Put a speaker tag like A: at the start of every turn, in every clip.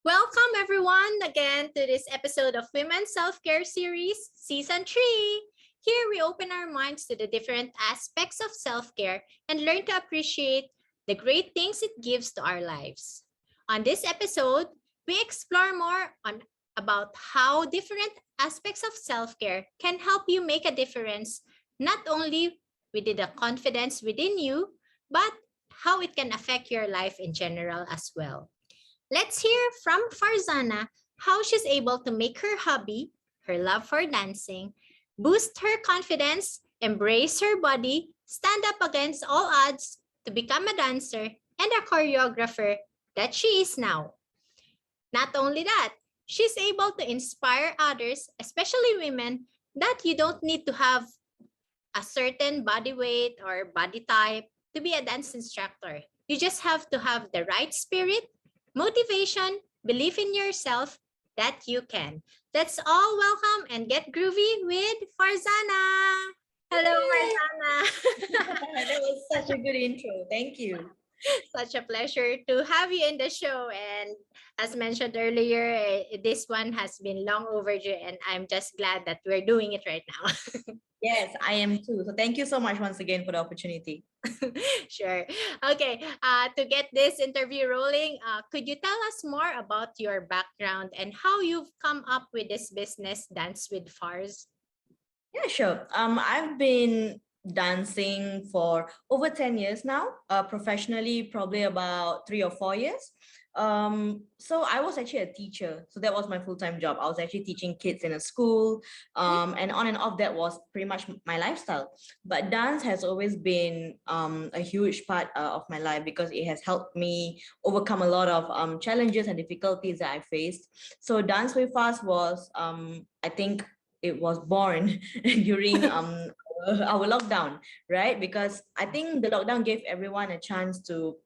A: Welcome everyone again to this episode of Women's Self-Care Series, Season 3. Here we open our minds to the different aspects of self-care and learn to appreciate the great things it gives to our lives. On this episode, we explore more on about how different aspects of self-care can help you make a difference, not only with the confidence within you, but how it can affect your life in general as well. Let's hear from Farzana how she's able to make her hobby, her love for dancing, boost her confidence, embrace her body, stand up against all odds to become a dancer and a choreographer that she is now. Not only that, she's able to inspire others, especially women, that you don't need to have a certain body weight or body type to be a dance instructor. You just have to have the right spirit, motivation, belief in yourself that you can. Let's all welcome and get groovy with Farzana. Hello, Farzana.
B: That was such a good intro. Thank you.
A: Such a pleasure to have you in the show. And as mentioned earlier, this one has been long overdue, and I'm just glad that we're doing it right now.
B: Yes, I am too. So thank you so much once again for the opportunity.
A: Sure. Okay. To get this interview rolling, could you tell us more about your background and how you've come up with this business, Dance with Fars?
B: Yeah, sure. I've been dancing for over 10 years now, professionally, probably about 3 or 4 years. So I was actually a teacher. So that was my full-time job. I was actually teaching kids in a school, and on and off that was pretty much my lifestyle. But dance has always been a huge part of my life because it has helped me overcome a lot of challenges and difficulties that I faced. So Dance with Us was, I think, it was born during our lockdown, right? Because I think the lockdown gave everyone a chance to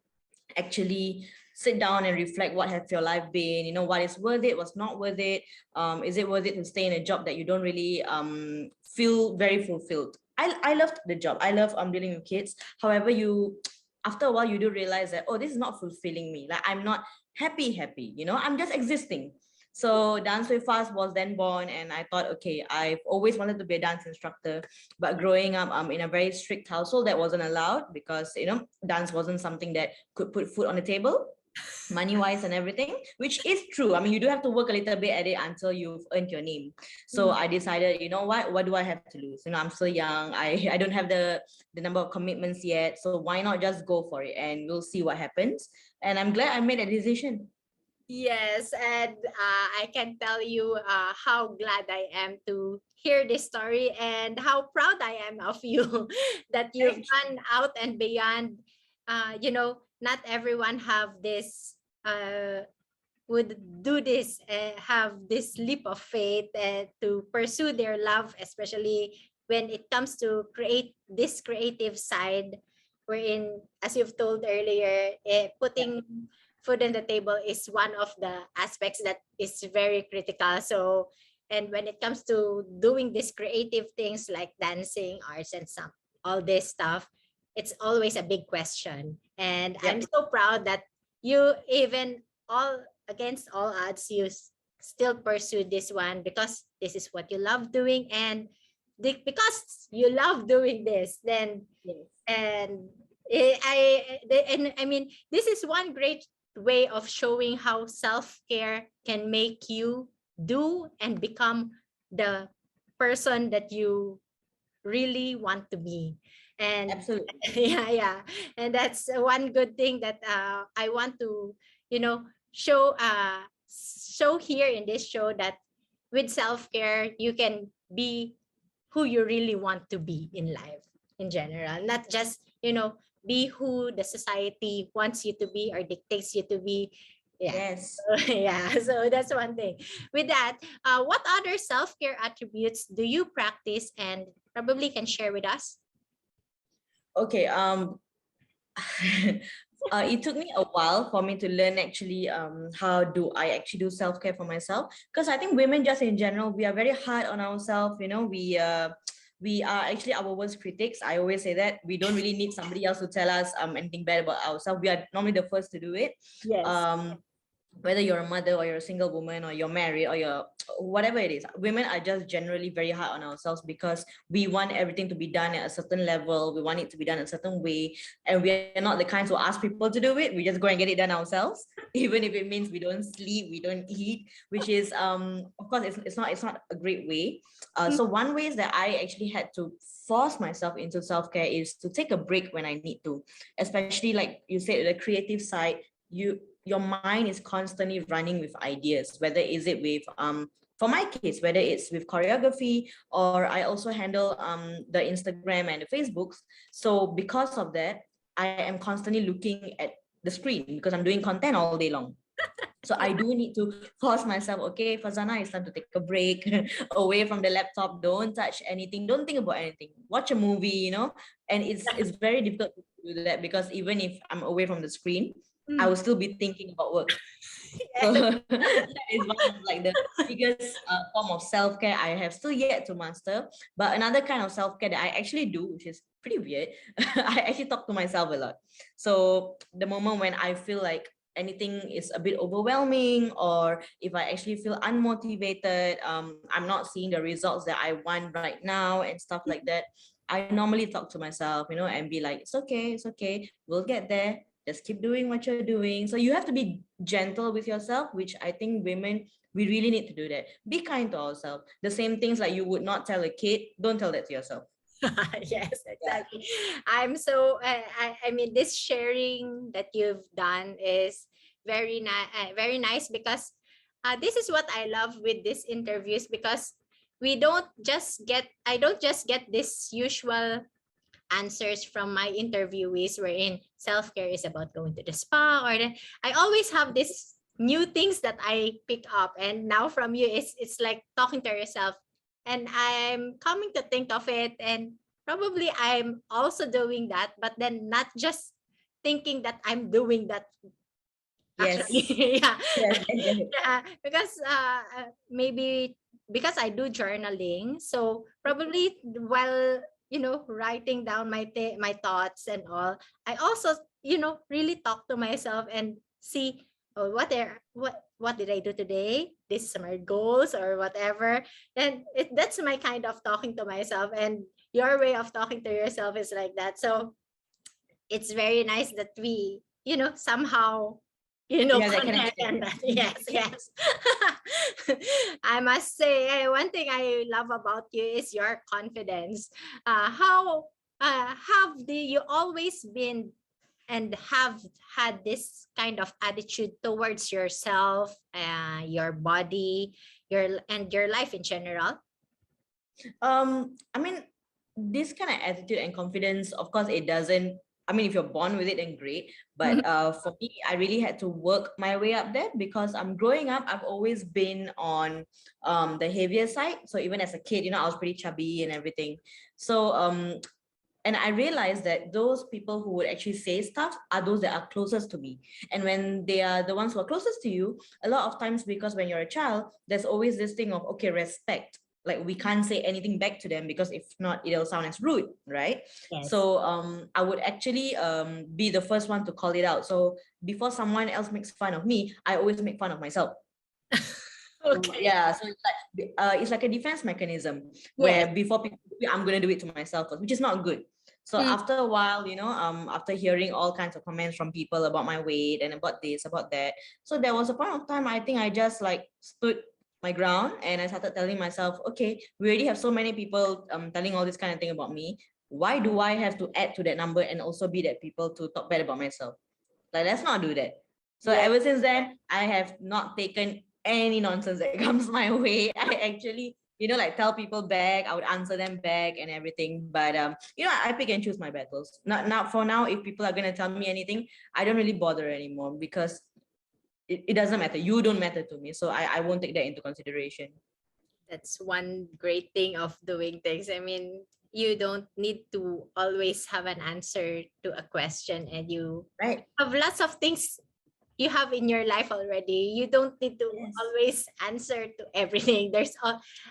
B: actually sit down and reflect what has your life been, what is worth it, what's not worth it. Is it worth it to stay in a job that you don't really feel very fulfilled? I loved the job. I love dealing with kids. However, you after a while you do realize that, oh, this is not fulfilling me. Like, I'm not happy, I'm just existing. So Dance with Us was then born, and I thought, okay, I've always wanted to be a dance instructor, but growing up in a very strict household, that wasn't allowed because dance wasn't something that could put food on the table, money wise and everything, which is true. I mean, you do have to work a little bit at it until you've earned your name. So I decided, what do I have to lose? I'm still young. I don't have the number of commitments yet, so why not just go for it and we'll see what happens. And I'm glad I made a decision.
A: Yes, and I can tell you how glad I am to hear this story and how proud I am of you that you've gone out and beyond. Not everyone have this would do this, have this leap of faith to pursue their love, especially when it comes to create this creative side, wherein, as you've told earlier, putting food on the table is one of the aspects that is very critical. So, and when it comes to doing these creative things like dancing, arts, and some all this stuff, it's always a big question. And I'm so proud that you, even all against all odds, you still pursue this one because this is what you love doing, and because you love doing this, then and I mean, this is one great way of showing how self-care can make you do and become the person that you really want to be. And
B: Absolutely.
A: yeah, and that's one good thing that I want to show show here in this show, that with self-care you can be who you really want to be in life in general, not just be who the society wants you to be or dictates you to be.
B: Yes.
A: Yeah, so that's one thing. With that, what other self-care attributes do you practice and probably can share with us?
B: Okay. It took me a while for me to learn actually how do I actually do self-care for myself, because I think women just in general, we are very hard on ourselves. We we are actually our worst critics. I always say that we don't really need somebody else to tell us anything bad about ourselves. We are normally the first to do it.
A: Yes.
B: Whether you're a mother or you're a single woman or you're married or you're whatever it is, women are just generally very hard on ourselves because we want everything to be done at a certain level, we want it to be done a certain way, and we are not the kinds who ask people to do it. We just go and get it done ourselves even if it means we don't sleep, we don't eat, which is of course it's not a great way. So one way is that I actually had to force myself into self-care is to take a break when I need to, especially like you said, the creative side. Your mind is constantly running with ideas, whether is it with for my case, whether it's with choreography, or I also handle the Instagram and the Facebooks. So because of that, I am constantly looking at the screen because I'm doing content all day long. So I do need to force myself, okay, Farzana, it's time to take a break away from the laptop. Don't touch anything. Don't think about anything. Watch a movie, and it's very difficult to do that because even if I'm away from the screen, I will still be thinking about work. So that is one of like the biggest form of self-care I have still yet to master. But another kind of self-care that I actually do, which is pretty weird, I actually talk to myself a lot. So the moment when I feel like anything is a bit overwhelming, or if I actually feel unmotivated, I'm not seeing the results that I want right now and stuff like that, I normally talk to myself, and be like, it's okay, we'll get there. Just keep doing what you're doing. So you have to be gentle with yourself, which I think women, we really need to do that. Be kind to ourselves. The same things like you would not tell a kid, don't tell that to yourself.
A: Yes, exactly. I'm so I mean this sharing that you've done is very nice because this is what I love with these interviews because we don't just get I don't just get this usual answers from my interviewees wherein self-care is about going to the spa I always have this new things that I pick up, and now from you it's like talking to yourself, and I'm coming to think of it, and probably I'm also doing that, but then not just thinking that I'm doing that actually.
B: Yes.
A: Yeah.
B: Yes. Yes.
A: Yeah, because maybe because I do journaling, so probably while writing down my thoughts and all, I also really talk to myself and see, oh, what did I do today, this is my goals or whatever, and that's my kind of talking to myself, and your way of talking to yourself is like that. So it's very nice that we somehow
B: We have that
A: connect
B: connection.
A: and that. Yes, yes. I must say, one thing I love about you is your confidence. How have you always been and have had this kind of attitude towards yourself, your body, your life in general?
B: I mean, this kind of attitude and confidence, of course, it doesn't. I mean, if you're born with it, then great. But for me, I really had to work my way up there because I'm growing up. I've always been on the heavier side. So even as a kid, I was pretty chubby and everything. So and I realized that those people who would actually say stuff are those that are closest to me. And when they are the ones who are closest to you, a lot of times, because when you're a child, there's always this thing of, okay, respect. Like we can't say anything back to them because if not, it'll sound as rude, right?
A: Yes.
B: So I would actually be the first one to call it out. So before someone else makes fun of me, I always make fun of myself.
A: Okay.
B: Yeah, so it's like a defense mechanism
A: Yes.
B: where before people do it, I'm gonna do it to myself first, which is not good. So
A: Mm.
B: after a while, after hearing all kinds of comments from people about my weight and about this, about that, so there was a point of time I think I just like stood my ground and I started telling myself, okay, we already have so many people telling all this kind of thing about me. Why do I have to add to that number and also be that people to talk bad about myself? Like, let's not do that. So
A: Yes.
B: ever since then, I have not taken any nonsense that comes my way. I actually, like tell people back. I would answer them back and everything. But I pick and choose my battles. Not for now. If people are gonna tell me anything, I don't really bother anymore because it doesn't matter. You don't matter to me, so I won't take that into consideration.
A: That's one great thing of doing things. I mean, you don't need to always have an answer to a question, and you
B: Right.
A: have lots of things you have in your life already. You don't need to
B: Yes.
A: always answer to everything. There's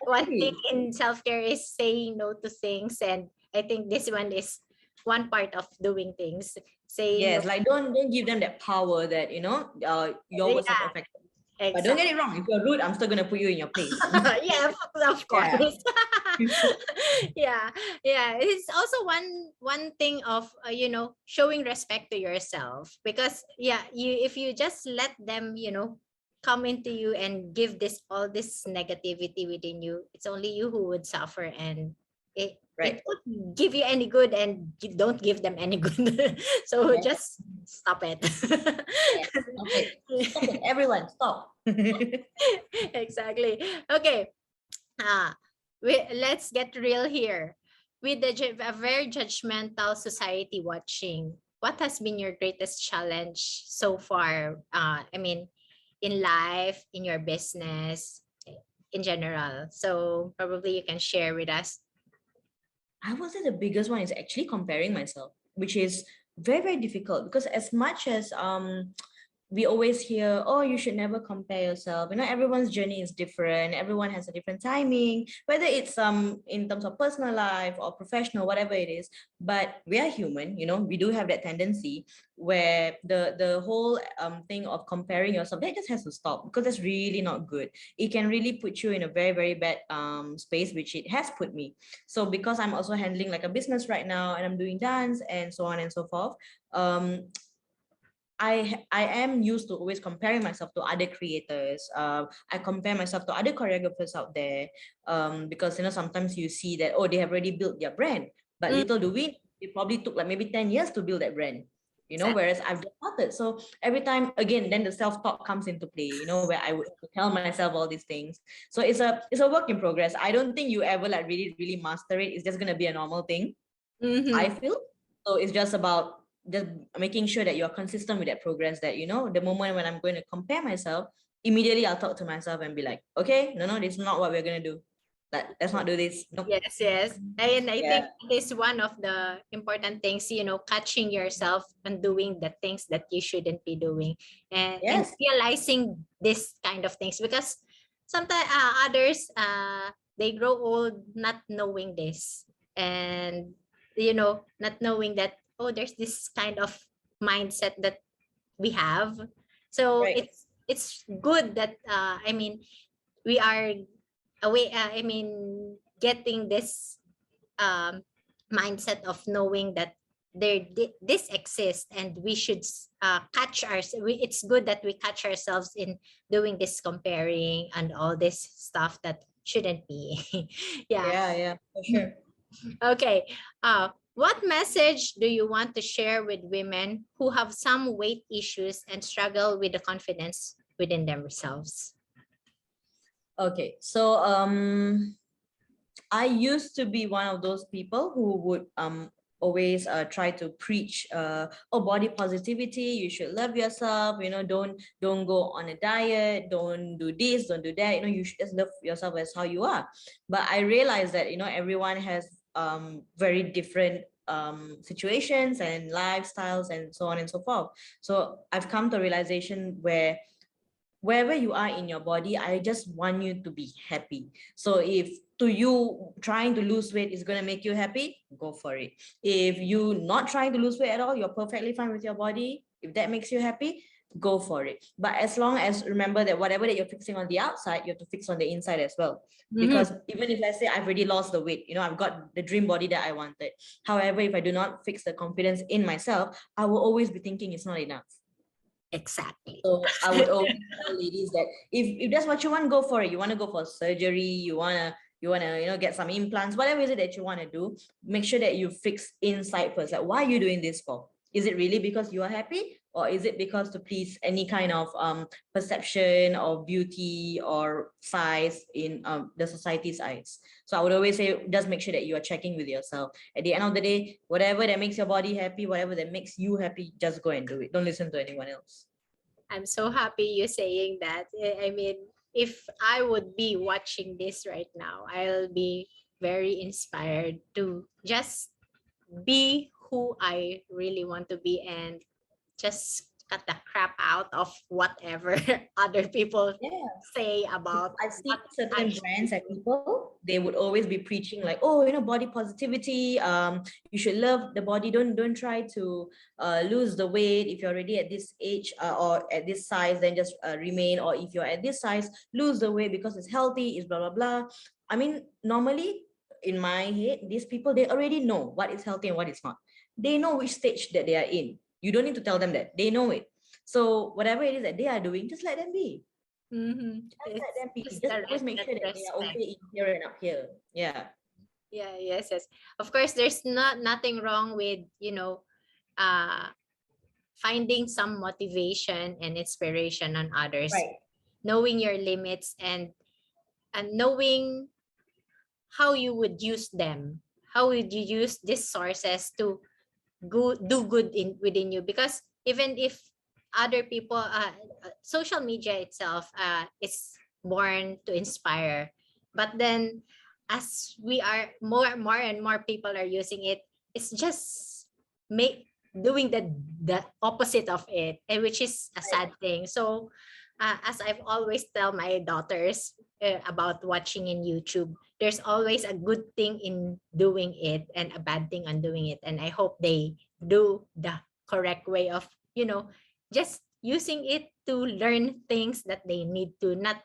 A: one thing
B: Exactly.
A: in self-care is saying no to things, and I think this one is one part of doing things. Saying no.
B: Yes, like don't give them that power that your words have
A: Yeah,
B: affected. But don't get
A: exactly.
B: it wrong. If you're rude, I'm still gonna put you in your place.
A: Yeah, of
B: Yeah.
A: course. Yeah, yeah. It's also one thing of showing respect to yourself, because yeah, you if you just let them come into you and give all this negativity within you, it's only you who would suffer, and it
B: Right.
A: won't give you any good, and you don't give them any good. So
B: Yes.
A: just stop it.
B: Yes. Stop it. Stop it. Everyone, stop.
A: Exactly. Okay. Let's get real here. With a very judgmental society watching, what has been your greatest challenge so far? I mean, in life, in your business, in general. So probably you can share with us.
B: I would say the biggest one is actually comparing myself, which is very, very difficult because as much as we always hear, oh, you should never compare yourself. Everyone's journey is different. Everyone has a different timing, whether it's in terms of personal life or professional, whatever it is. But we are human, we do have that tendency where the whole thing of comparing yourself, that just has to stop because that's really not good. It can really put you in a very, very bad space, which it has put me. So because I'm also handling like a business right now and I'm doing dance and so on and so forth, I am used to always comparing myself to other creators. I compare myself to other choreographers out there, because sometimes you see that, oh, they have already built their brand, but
A: Mm,
B: little do we, it probably took like maybe 10 years to build that brand.
A: exactly.
B: Whereas I've just started. So every time again, then the self-talk comes into play. Where I would have to tell myself all these things. So it's a work in progress. I don't think you ever like really really master it. It's just gonna be a normal thing, I
A: Mm-hmm.
B: feel. So it's just about just making sure that you're consistent with that progress, that the moment when I'm going to compare myself, immediately I'll talk to myself and be like, okay, no, this is not what we're going to do. Let's not do this. No.
A: Yes, yes. And I
B: Yeah.
A: think this is one of the important things, catching yourself and doing the things that you shouldn't be doing, and
B: Yes.
A: realizing this kind of things, because sometimes others they grow old not knowing this, and not knowing that, oh, there's this kind of mindset that we have. So
B: Right.
A: it's good that I mean, we are away I mean, getting this um mindset of knowing that this exists, and we should catch it's good that we catch ourselves in doing this comparing and all this stuff that shouldn't be. Yeah.
B: Yeah, yeah, for sure.
A: Okay. What message do you want to share with women who have some weight issues and struggle with the confidence within themselves?
B: Okay. So I used to be one of those people who would always try to preach body positivity. You should love yourself. Don't go on a diet. Don't do this. Don't do that. You should just love yourself as how you are. But I realized that everyone has very different situations and lifestyles and so on and so forth. So I've come to a realization where wherever you are in your body, I just want you to be happy. So if to you trying to lose weight is going to make you happy, go for it. If you not trying to lose weight at all, you're perfectly fine with your body. If that makes you happy, go for it. But as long as remember that whatever that you're fixing on the outside, you have to fix on the inside as well.
A: Mhm.
B: Because even if let's say I've already lost the weight, I've got the dream body that I wanted. However, if I do not fix the confidence in myself, I will always be thinking it's not enough.
A: Exactly.
B: So I would always tell ladies that if that's what you want, go for it. You want to go for surgery, you wanna get some implants, whatever is it that you want to do, make sure that you fix inside first. Like, why are you doing this for? Is it really because you are happy, or is it because to please any kind of perception of beauty or size in the society's eyes? So I would always say, just make sure that you are checking with yourself. At the end of the day, whatever that makes your body happy, whatever that makes you happy, just go and do it. Don't listen to anyone else.
A: I'm so happy you saying that. I mean, if I would be watching this right now, I'll be very inspired to just be who I really want to be, and just cut the crap out of whatever other people
B: Yeah.
A: say about
B: I've seen
A: what I
B: certain
A: should
B: brands
A: be
B: and
A: doing.
B: people, they would always be preaching like, oh, body positivity. You should love the body. Don't try to lose the weight. If you're already at this age or at this size, then just remain. Or if you're at this size, lose the weight because it's healthy. It's blah blah blah. I mean, normally in my head, these people they already know what is healthy and what is not. They know which stage that they are in. You don't need to tell them that. They know it. So whatever it is that they are doing, just let them be. Just let
A: It's
B: them be.
A: just
B: Just always make
A: that
B: sure that they are
A: respect.
B: okay in here and up here. Yeah.
A: Yeah, yes, yes. Of course, there's nothing wrong with, uh finding some motivation and inspiration on others,
B: Right.
A: knowing your limits, and knowing how you would use them. How would you use these sources to do good in within you? Because even if other people, social media itself is born to inspire, but then as we are more and more people are using it, it's just make doing the opposite of it, and which is a
B: Right.
A: sad thing. So as I've always tell my daughters about watching in YouTube, there's always a good thing in doing it and a bad thing on doing it, and I hope they do the correct way of, just using it to learn things that they need to, not,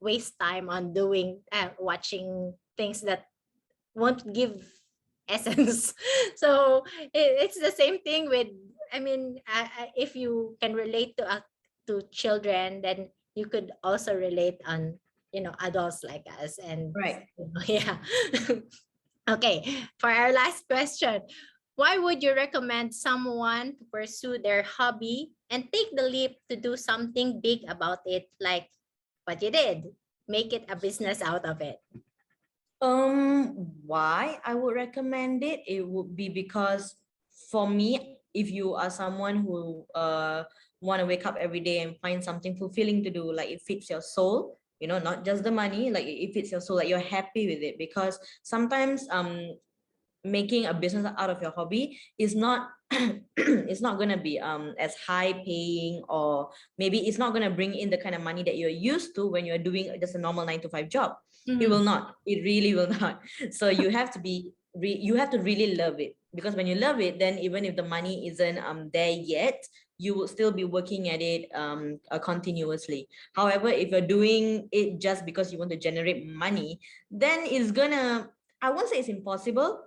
A: waste time on doing watching things that won't give essence. So it's the same thing with, I mean, if you can relate to children, then you could also relate on, adults like us. And
B: Right.
A: yeah. Okay, for our last question, why would you recommend someone to pursue their hobby and take the leap to do something big about it, like what you did? Make it a business out of it.
B: Why I would recommend it? It would be because for me, if you are someone who want to wake up every day and find something fulfilling to do, like it fits your soul, not just the money, like it fits your soul, like you're happy with it. Because sometimes making a business out of your hobby is not it's not going to be as high paying, or maybe it's not going to bring in the kind of money that you're used to when you're doing just a normal 9 to 5 job. It will
A: Mhm.
B: not, it really will not. So you have to you have to really love it, because when you love it, then even if the money isn't there yet, you will still be working at it continuously. However, if you're doing it just because you want to generate money, then it's gonna, I won't say it's impossible,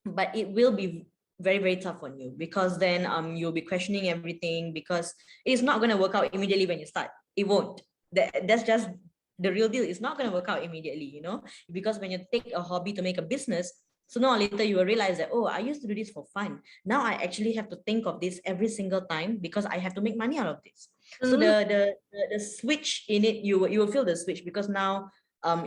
B: but it will be very very tough on you, because then you'll be questioning everything, because it's not going to work out immediately when you start. It won't. That's just the real deal. It's not going to work out immediately, because when you take a hobby to make a business, sooner or later you will realize that, oh, I used to do this for fun. Now I actually have to think of this every single time because I have to make money out of this. So
A: Mhm.
B: the switch in it, you will feel the switch, because now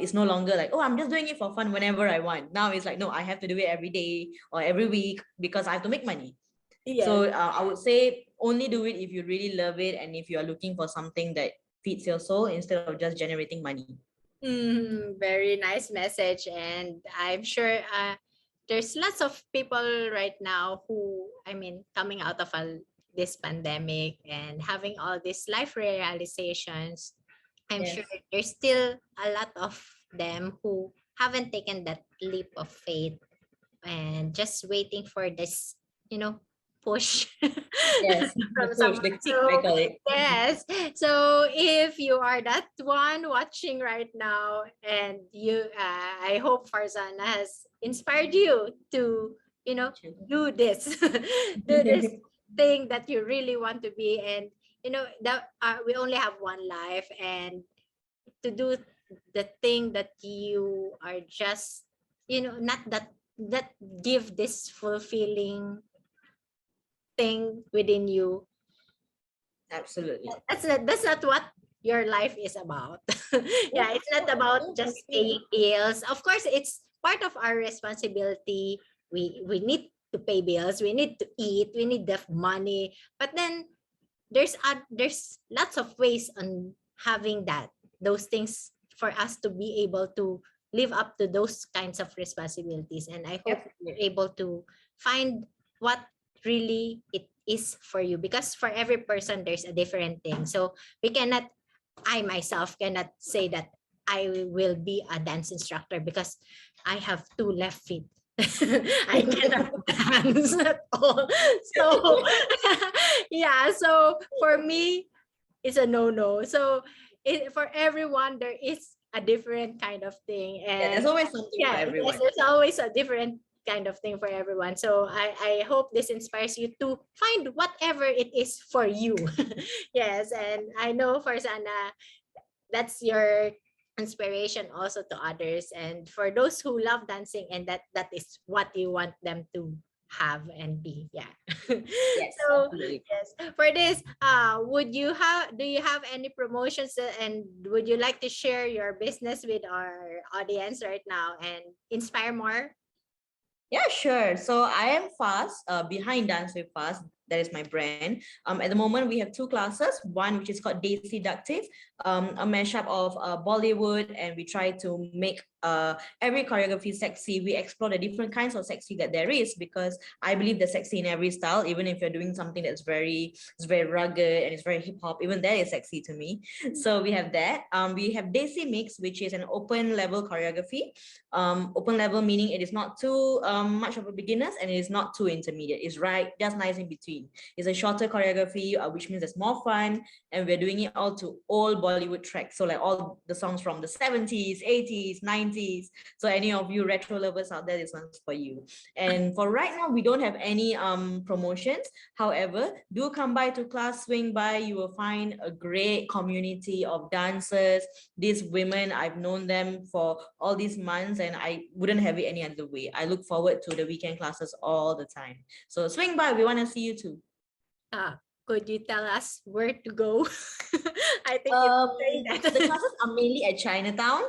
B: it's no longer like, oh, I'm just doing it for fun whenever I want. Now it's like, no, I have to do it every day or every week because I have to make money.
A: Yes.
B: So I would say only do it if you really love it and if you are looking for something that feeds your soul instead of just generating money.
A: Very nice message. And I'm sure there's lots of people right now who, I mean, coming out of this pandemic and having all these life realizations. I'm sure
B: Yes.
A: there's still a lot of them who haven't taken that leap of faith and just waiting for this, you know, push
B: Yes. The
A: from
B: push,
A: someone.
B: the kick, I
A: So
B: call it.
A: yes. So if you are that one watching right now, and I hope Farzana has inspired you to, do this, do this thing that you really want to be. And that we only have one life, and to do the thing that you are just, not that give this fulfilling thing within you.
B: Absolutely.
A: That's not what your life is about.
B: Yeah,
A: Yeah, it's not about
B: no, for
A: just
B: sure.
A: paying bills. Of course, it's part of our responsibility. We need to pay bills, we need to eat, we need the money, but then there's lots of ways on having those things for us to be able to live up to those kinds of responsibilities. And I hope
B: Yep.
A: you're able to find what really it is for you, because for every person there's a different thing. So we cannot, I myself cannot say that I will be a dance instructor because I have two left feet. I cannot dance at all. So yeah, so for me, it's a no-no. So for everyone, there is a different kind of thing.
B: Yeah,
A: And
B: there's always something for
A: yeah, yes,
B: everyone.
A: there's always a different kind of thing for everyone. So I hope this inspires you to find whatever it is for you. Yes, and I know for Sana, that's your inspiration also to others, and for those who love dancing, and that is what you want them to have and be. Yeah.
B: Yes,
A: So
B: absolutely.
A: yes, for this, would you have, do you have any promotions, and would you like to share your business with our audience right now and inspire more?
B: Yeah, sure. So I am Fast, behind Dance with Fast. That is my brand. At the moment, we have two classes. One which is called Day Seductive, a mashup of Bollywood, and we try to make every choreography sexy. We explore the different kinds of sexy that there is, because I believe there's sexy in every style. Even if you're doing something that's it's very rugged and it's very hip hop, even that is sexy to me. So we have that. We have Desi Mix, which is an open level choreography. Open level meaning it is not too much of a beginners, and it is not too intermediate. It's right, just nice in between. It's a shorter choreography, which means it's more fun, and we're doing it all to old Bollywood tracks. So like all the songs from the 70s, 80s, 90s. So any of you retro lovers out there, this one's for you. And for right now, we don't have any promotions. However, do come by to class, swing by. You will find a great community of dancers. These women, I've known them for all these months, and I wouldn't have it any other way. I look forward to the weekend classes all the time. So swing by. We want to see you too.
A: Could you tell us where to go? I think you
B: Um,
A: say
B: the
A: that.
B: classes are mainly at Chinatown.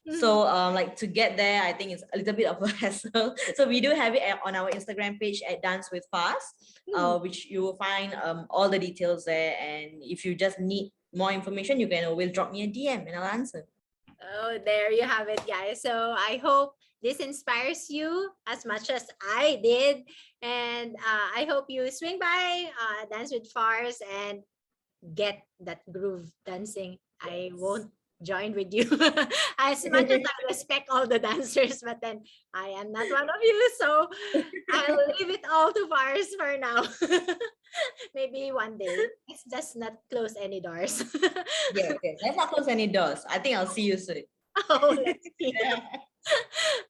A: Mhm.
B: So like to get there, I think it's a little bit of a hassle. So we do have it on our Instagram page at Dance with Fast,
A: Hmm.
B: which you will find all the details there. And if you just need more information, you can always drop me a DM and I'll answer.
A: Oh, there you have it, guys. So I hope this inspires you as much as I did. And I hope you swing by Dance with Fars and get that groove dancing. I
B: Yes.
A: won't join with you as much as I respect all the dancers, but then I am not one of you. So I'll leave it all to Fars for now. Maybe one day. Let's just not close any doors.
B: Yes, yes. Let's not close any doors. I think I'll see you soon.
A: Oh, let's see.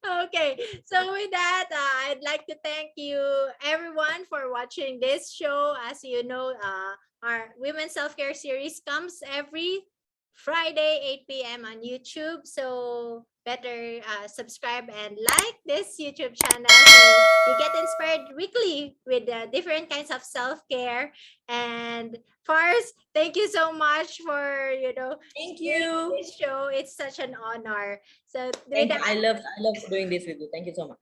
A: Okay, so with that, I'd like to thank you everyone for watching this show. As you know, our women's self-care series comes every Friday 8 p.m. on YouTube. So better subscribe and like this YouTube channel so you get inspired weekly with different kinds of self-care. And first, thank you so much for
B: Thank
A: being in
B: you.
A: this show. It's such an honor. So with
B: Thank you.
A: that,
B: I love doing this with you. Thank you so much.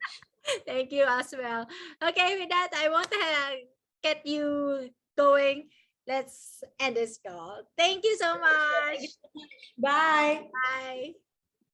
A: thank you as well. Okay, with that, I want to get you going. Let's end this call. Thank you so
B: Sure. Thank you
A: much.
B: so much. Bye.
A: Bye.